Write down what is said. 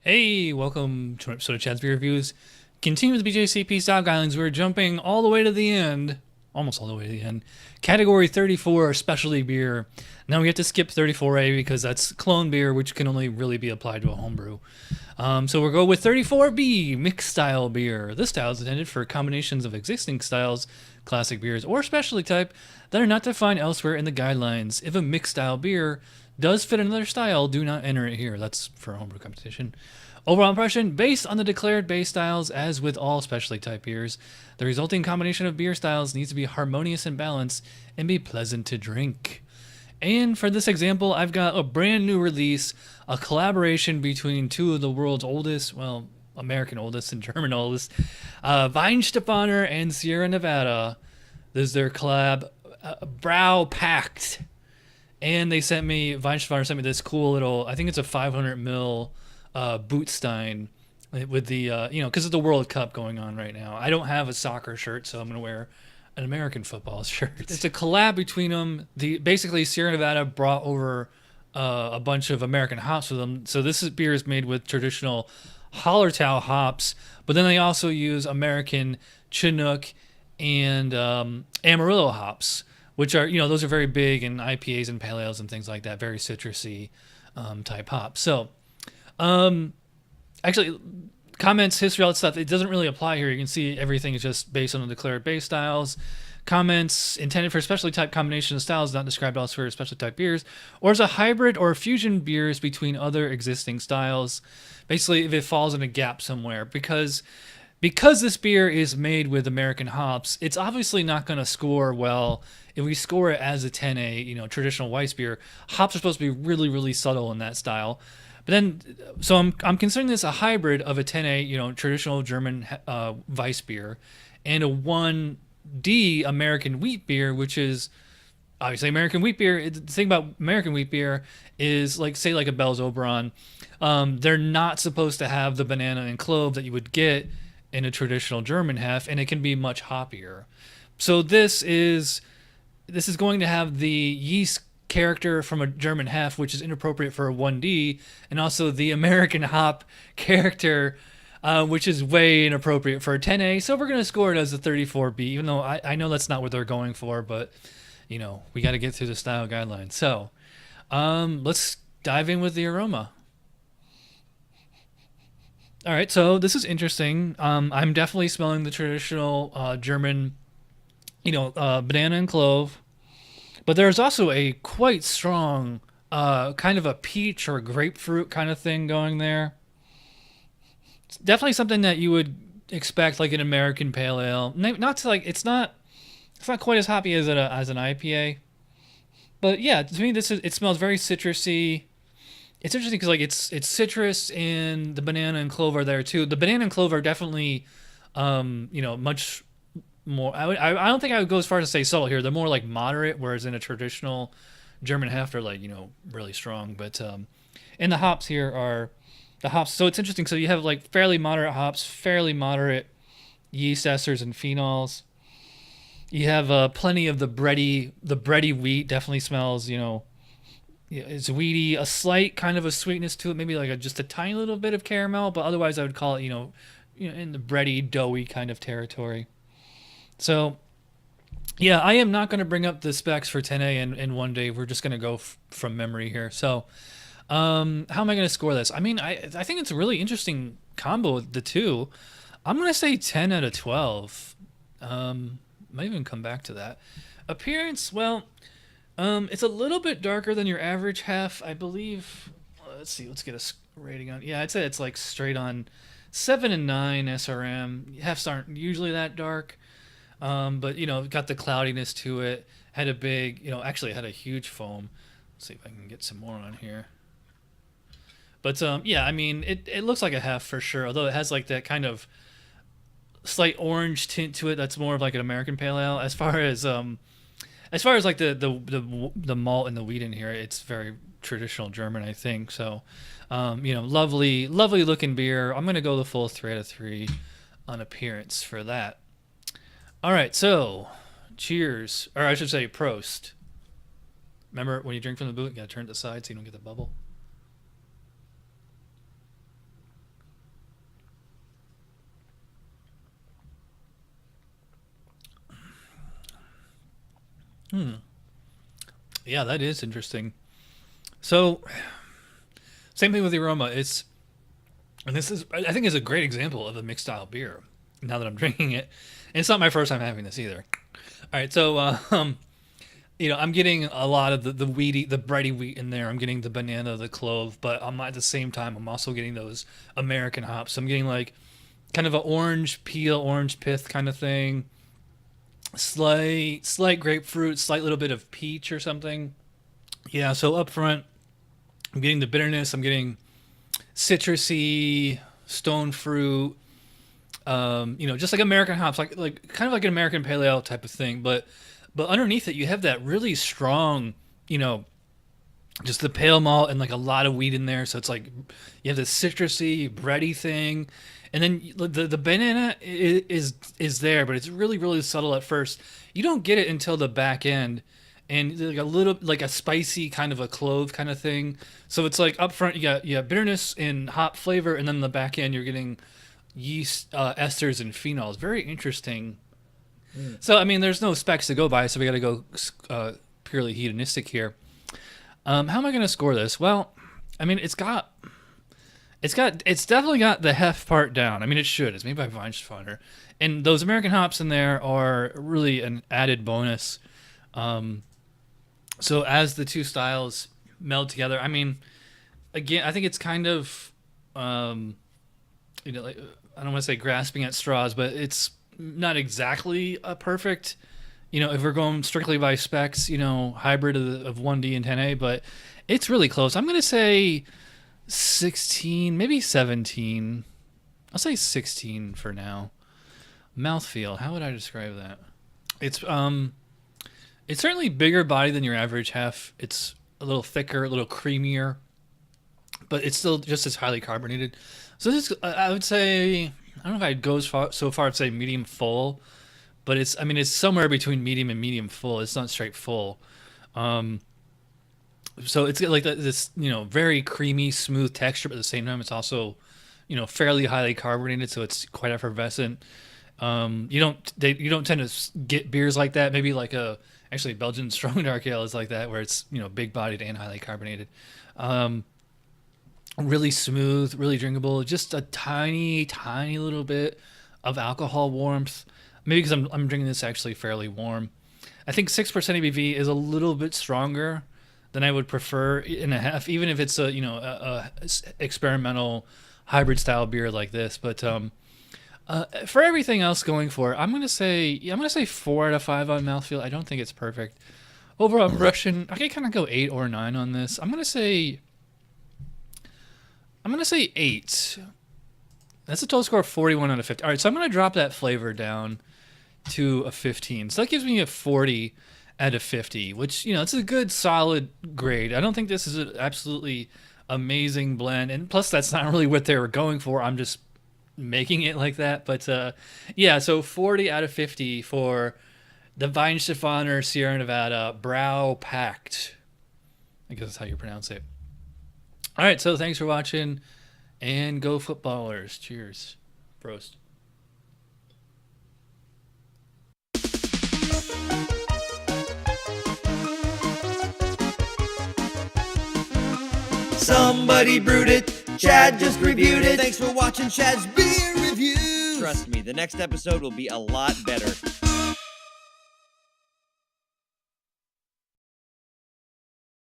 Hey, welcome to an episode of Chad's Beer Reviews. Continuing with the BJCP Style Guidelines, we're jumping all the way to the end, almost all the way to the end. Category 34, specialty beer. Now we have to skip 34A because that's clone beer, which can only really be applied to a homebrew. So we'll go with 34B, mixed style beer. This style is intended for combinations of existing styles, classic beers, or specialty type that are not defined elsewhere in the guidelines. If a mixed style beer does fit another style, do not enter it here. That's for homebrew competition. Overall impression, based on the declared base styles, as with all specialty type beers, the resulting combination of beer styles needs to be harmonious and balanced and be pleasant to drink. And for this example, I've got a brand new release, a collaboration between two of the world's oldest, well, American oldest and German oldest, Weihenstephaner and Sierra Nevada. This is their collab, Braupakt. And they sent me, Weihenstephaner sent me this cool little, I think it's a 500 ml Bootstein with the, because of the World Cup going on right now. I don't have a soccer shirt, so I'm going to wear an American football shirt. It's a collab between them. Basically, Sierra Nevada brought over a bunch of American hops with them. So this beer is made with traditional Hallertauer hops, but then they also use American Chinook and Amarillo hops, which are, those are very big in IPAs and pale ales and things like that, very citrusy type hops. So, actually, comments, history, all that stuff, it doesn't really apply here. You can see everything is just based on the declared base styles. Comments intended for specialty type combination of styles not described elsewhere as specialty type beers, or as a hybrid or fusion beers between other existing styles. Basically, if it falls in a gap somewhere, because this beer is made with American hops, it's obviously not going to score well. If we score it as a 10A, traditional weissbier, hops are supposed to be really, really subtle in that style. But then, so I'm considering this a hybrid of a 10A, traditional German weissbier, and a 1D American wheat beer, which is obviously American wheat beer. The thing about American wheat beer is, like a Bell's Oberon, they're not supposed to have the banana and clove that you would get in a traditional German hef, and it can be much hoppier. So this is going to have the yeast character from a German hef, which is inappropriate for a 1D, and also the American hop character, which is way inappropriate for a 10A. So we're going to score it as a 34B, even though I know that's not what they're going for, but we got to get through the style guidelines. So let's dive in with the aroma. All right, so this is interesting. I'm definitely smelling the traditional German, banana and clove. But there's also a quite strong kind of a peach or grapefruit kind of thing going there. It's definitely something that you would expect like an American pale ale. Not to it's not quite as hoppy as an IPA. But yeah, to me it smells very citrusy. It's interesting because it's citrus, and the banana and clove are there too. The banana and clove are definitely much more. I don't think I would go as far as to say subtle here. They're more like moderate, whereas in a traditional German hef they're really strong. But and the hops here are the hops. So it's interesting. So you have fairly moderate hops, fairly moderate yeast esters and phenols. You have plenty of the bready wheat. Definitely smells it's weedy. A slight kind of a sweetness to it, maybe just a tiny little bit of caramel. But otherwise, I would call it in the bready, doughy kind of territory. So, yeah, I am not going to bring up the specs for 10A in one day. We're just going to go from memory here. So, how am I going to score this? I mean, I think it's a really interesting combo with the two. I'm going to say 10 out of 12. Might even come back to that. Appearance, well, it's a little bit darker than your average hef, I believe. Let's see, let's get a rating on. Yeah, I'd say it's straight on 7 and 9 SRM. Hefs aren't usually that dark. But got the cloudiness to it. Had a big, actually had a huge foam. Let's see if I can get some more on here. But yeah, I mean, it looks like a hef for sure. Although it has that kind of slight orange tint to it. That's more of an American pale ale. As far as the malt and the wheat in here, it's very traditional German, I think. So, lovely looking beer. I'm gonna go the full 3 out of 3 on appearance for that. All right, so cheers, or I should say Prost. Remember, when you drink from the boot, you gotta turn it to the side so you don't get the bubble. Yeah, that is interesting. So, same thing with the aroma. And this is, I think, is a great example of a mixed style beer. Now that I'm drinking it, and it's not my first time having this either. All right, so I'm getting a lot of the wheaty, the bready wheat in there. I'm getting the banana, the clove, but at the same time, I'm also getting those American hops. So I'm getting like kind of an orange peel, orange pith kind of thing. Slight grapefruit, slight little bit of peach or something. Yeah, so up front, I'm getting the bitterness. I'm getting citrusy, stone fruit. Just like American hops, like kind of like an American pale ale type of thing. But underneath it, you have that really strong, just the pale malt and like a lot of wheat in there. So it's like you have this citrusy, bready thing, and then the banana is there, but it's really really subtle at first. You don't get it until the back end, and like a little like a spicy kind of a clove kind of thing. So it's like up front you got bitterness and hop flavor, and then the back end you're getting yeast esters and phenols. Very interesting. So I mean, there's no specs to go by, so we got to go purely hedonistic here. How am I going to score this? Well, I mean, it's definitely got the hef part down. I mean, it should. It's made by Weihenstephaner, and those American hops in there are really an added bonus. So as the two styles meld together, I mean, again, I think it's kind of, like, I don't want to say grasping at straws, but it's not exactly a perfect, if we're going strictly by specs, hybrid of 1D and 10A, but it's really close. I'm going to say 16, maybe 17. I'll say 16 for now. Mouthfeel, how would I describe that? It's certainly bigger body than your average hef. It's a little thicker, a little creamier, but it's still just as highly carbonated. So this, I would say, I don't know if I'd go so far as say medium full, but it's somewhere between medium and medium full. It's not straight full. So it's like this, very creamy, smooth texture, but at the same time, it's also, fairly highly carbonated, so it's quite effervescent. You don't tend to get beers like that. Maybe like actually Belgian strong dark ale is like that, where it's, big bodied and highly carbonated. Really smooth, really drinkable. Just a tiny, tiny little bit of alcohol warmth. Maybe because I'm drinking this actually fairly warm. I think 6% ABV is a little bit stronger than I would prefer in a hef, even if it's a experimental hybrid style beer like this. But for everything else going for it, I'm gonna say 4 out of 5 on mouthfeel. I don't think it's perfect. Overall impression, I can kind of go 8 or 9 on this. I'm gonna say 8. That's a total score of 41 out of 50. All right, so I'm going to drop that flavor down to a 15. So that gives me a 40 out of 50, which, it's a good, solid grade. I don't think this is an absolutely amazing blend. And plus, that's not really what they were going for. I'm just making it like that. But, yeah, so 40 out of 50 for the Weihenstephaner Sierra Nevada Braupakt. I guess that's how you pronounce it. All right, so thanks for watching, and go footballers. Cheers. Prost. Somebody brewed it, Chad just reviewed it. Thanks for watching Chad's Beer Reviews. Trust me, the next episode will be a lot better.